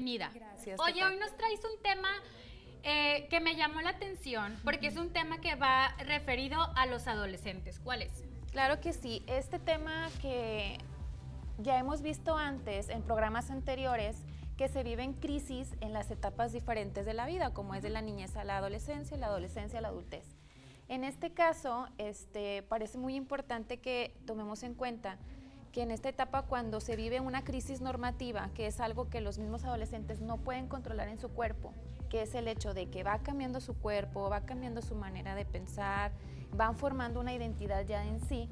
bienvenida. Gracias. Oye, hoy nos traes un tema que me llamó la atención porque es un tema que va referido a los adolescentes. ¿Cuál es? Claro que sí. Este tema que ya hemos visto antes en programas anteriores, que se viven crisis en las etapas diferentes de la vida, como es de la niñez a la adolescencia a la adultez. En este caso, parece muy importante que tomemos en cuenta que en esta etapa, cuando se vive una crisis normativa, que es algo que los mismos adolescentes no pueden controlar en su cuerpo, que es el hecho de que va cambiando su cuerpo, va cambiando su manera de pensar, van formando una identidad ya en sí,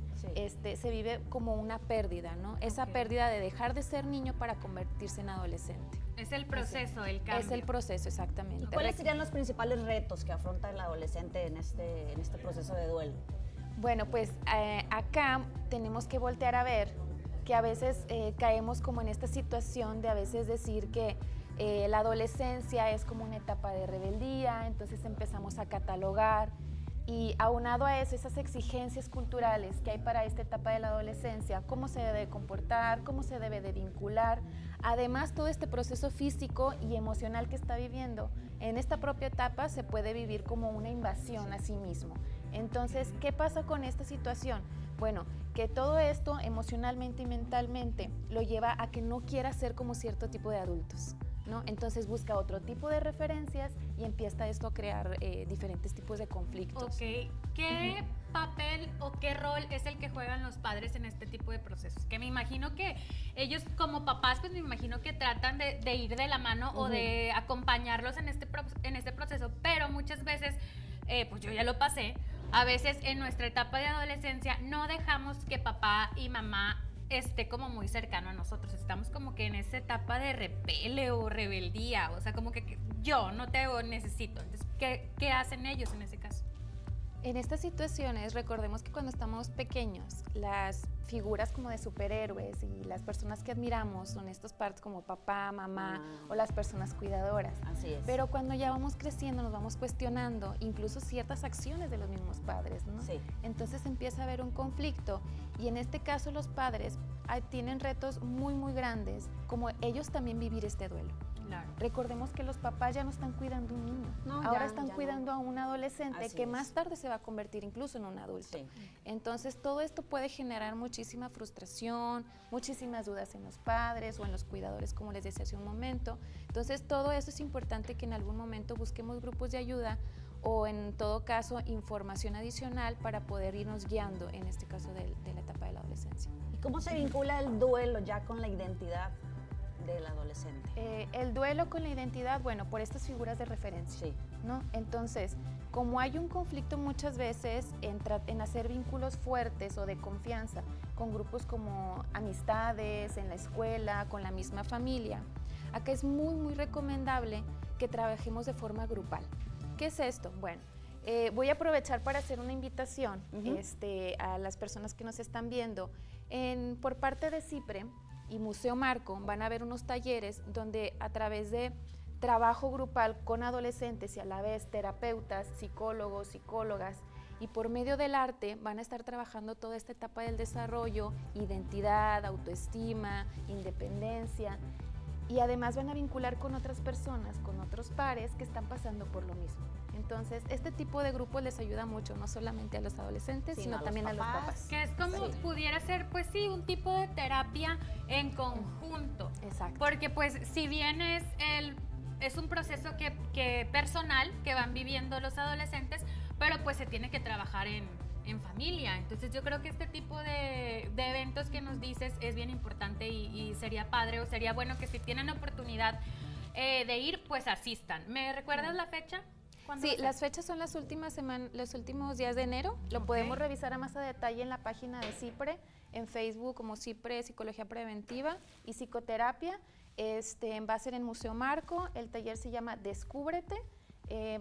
se vive como una pérdida, ¿no? Esa pérdida de dejar de ser niño para convertirse en adolescente. Es el proceso, el cambio. Es el proceso, exactamente. ¿Y cuáles serían los principales retos que afronta el adolescente en este proceso de duelo? Bueno, pues acá tenemos que voltear a ver que a veces caemos como en esta situación de a veces decir que la adolescencia es como una etapa de rebeldía, entonces empezamos a catalogar y aunado a eso, esas exigencias culturales que hay para esta etapa de la adolescencia, cómo se debe comportar, cómo se debe de vincular, además todo este proceso físico y emocional que está viviendo, en esta propia etapa se puede vivir como una invasión a sí mismo. Entonces, ¿qué pasa con esta situación? Bueno, que todo esto emocionalmente y mentalmente lo lleva a que no quiera ser como cierto tipo de adultos, ¿no? Entonces busca otro tipo de referencias y empieza esto a crear diferentes tipos de conflictos. Ok, ¿qué papel o qué rol es el que juegan los padres en este tipo de procesos? Que me imagino que ellos como papás, pues me imagino que tratan de ir de la mano o de acompañarlos en este proceso, pero muchas veces, pues yo ya lo pasé, a veces en nuestra etapa de adolescencia no dejamos que papá y mamá esté como muy cercano a nosotros, estamos como que en esa etapa de rebelde o rebeldía, o sea, como que yo no te necesito. Entonces, ¿qué hacen ellos en ese caso? En estas situaciones, recordemos que cuando estamos pequeños, las figuras como de superhéroes y las personas que admiramos son estos partes como papá, mamá o las personas cuidadoras. Así es. Pero cuando ya vamos creciendo, nos vamos cuestionando incluso ciertas acciones de los mismos padres, ¿no? Sí. Entonces empieza a haber un conflicto y en este caso los padres tienen retos muy, muy grandes, como ellos también vivir este duelo. Claro. Recordemos que los papás ya no están cuidando a un niño, ahora están cuidando a un adolescente Así que es. más tarde se va a convertir incluso en un adulto. Sí. Entonces todo esto puede generar muchísima frustración, muchísimas dudas en los padres o en los cuidadores, como les decía hace un momento. Entonces todo eso es importante que en algún momento busquemos grupos de ayuda o en todo caso información adicional para poder irnos guiando en este caso de la etapa de la adolescencia. ¿Y cómo se vincula el duelo ya con la identidad del adolescente? El duelo con la identidad, bueno, por estas figuras de referencia, Sí. ¿no? Entonces, como hay un conflicto muchas veces en hacer vínculos fuertes o de confianza con grupos como amistades, en la escuela, con la misma familia, acá es muy, muy recomendable que trabajemos de forma grupal. ¿Qué es esto? Bueno, voy a aprovechar para hacer una invitación a las personas que nos están viendo. Por parte de CIPRE y Museo Marco van a haber unos talleres donde a través de trabajo grupal con adolescentes y a la vez terapeutas, psicólogos, psicólogas, y por medio del arte van a estar trabajando toda esta etapa del desarrollo, identidad, autoestima, independencia, y además van a vincular con otras personas, con otros pares que están pasando por lo mismo. Entonces, este tipo de grupos les ayuda mucho, no solamente a los adolescentes, sino también a los papás. Que es como pudiera ser, pues sí, un tipo de terapia en conjunto. Exacto. Porque pues si bien es un proceso que personal que van viviendo los adolescentes, pero pues se tiene que trabajar en familia. Entonces yo creo que este tipo de eventos que nos dices es bien importante y sería padre o sería bueno que si tienen oportunidad de ir, pues asistan. ¿Me recuerdas la fecha? Sí, las fechas son las últimas semanas, los últimos días de enero. Lo podemos revisar a más a detalle en la página de CIPRE, en Facebook como CIPRE Psicología Preventiva y Psicoterapia. Va a ser en Museo Marco, el taller se llama Descúbrete,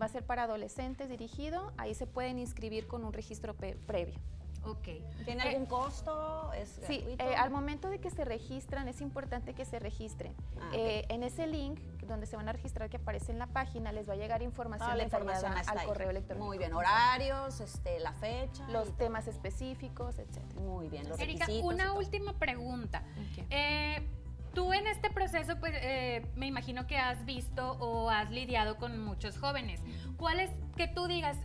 va a ser para adolescentes dirigido, ahí se pueden inscribir con un registro previo. Ok. ¿Tiene algún costo? ¿Es gratuito? Sí, al momento de que se registran, es importante que se registren. En ese link donde se van a registrar que aparece en la página, les va a llegar información detallada al correo electrónico. Muy bien, horarios, la fecha. Los temas específicos, etc. Muy bien, los Erika, requisitos. una última pregunta. Tú en este proceso, pues me imagino que has visto o has lidiado con muchos jóvenes. ¿Cuál es, que tú digas,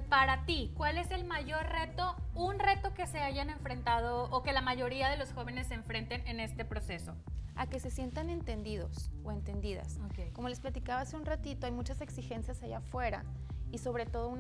para ti, cuál es el mayor reto, un reto que se hayan enfrentado o que la mayoría de los jóvenes se enfrenten en este proceso? A que se sientan entendidos o entendidas. Ok. Como les platicaba hace un ratito, hay muchas exigencias allá afuera y sobre todo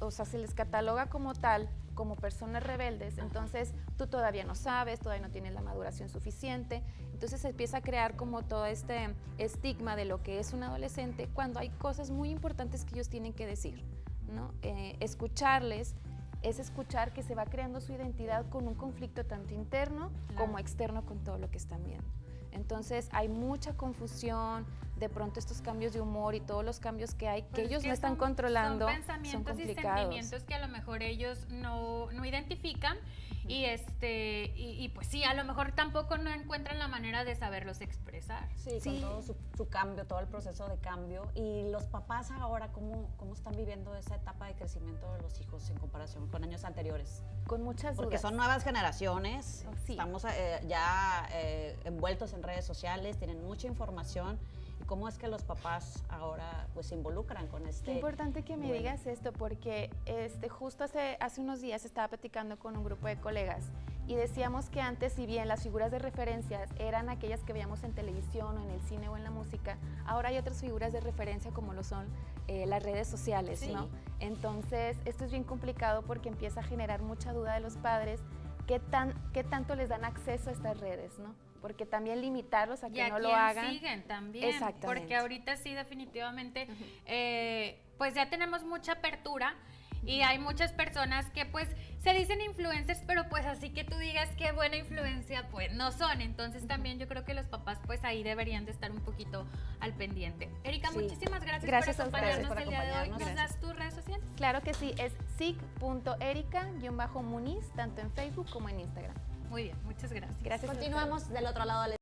o sea, se les cataloga como tal, como personas rebeldes, entonces tú todavía no sabes, todavía no tienes la maduración suficiente, entonces se empieza a crear como todo este estigma de lo que es un adolescente cuando hay cosas muy importantes que ellos tienen que decir, ¿no? Escucharles es escuchar que se va creando su identidad con un conflicto tanto interno como externo con todo lo que están viendo. Entonces hay mucha confusión, de pronto estos cambios de humor y todos los cambios que hay, que ellos no están controlando, son pensamientos y sentimientos que a lo mejor ellos no identifican y pues sí, a lo mejor tampoco no encuentran la manera de saberlos expresar. Sí, con todo su cambio, todo el proceso de cambio. Y los papás ahora, ¿cómo están viviendo esa etapa de crecimiento de los hijos en comparación con años anteriores? Con muchas dudas. Porque son nuevas generaciones, Sí. estamos ya envueltos en redes sociales, tienen mucha información. ¿Y cómo es que los papás ahora pues se involucran con este? Qué importante que me duelo? digas esto, porque justo hace unos días estaba platicando con un grupo de colegas y decíamos que antes, si bien las figuras de referencia eran aquellas que veíamos en televisión o en el cine o en la música, ahora hay otras figuras de referencia como lo son las redes sociales, Sí. ¿no? Entonces, esto es bien complicado porque empieza a generar mucha duda de los padres qué tanto les dan acceso a estas redes, ¿no? Porque también limitarlos a que no lo hagan. Siguen también. Exactamente. Porque ahorita sí, definitivamente, pues ya tenemos mucha apertura y hay muchas personas que pues se dicen influencers, pero pues así que tú digas qué buena influencia, pues no son. Entonces también yo creo que los papás pues ahí deberían de estar un poquito al pendiente. Erika, Sí. muchísimas gracias Gracias a por ustedes. acompañarnos el día de hoy. ¿Nos Gracias. das tus redes sociales? Claro que sí, es sig.erica_muniz, tanto en Facebook como en Instagram. Muy bien, muchas gracias. Gracias a ustedes. Continuamos del otro lado del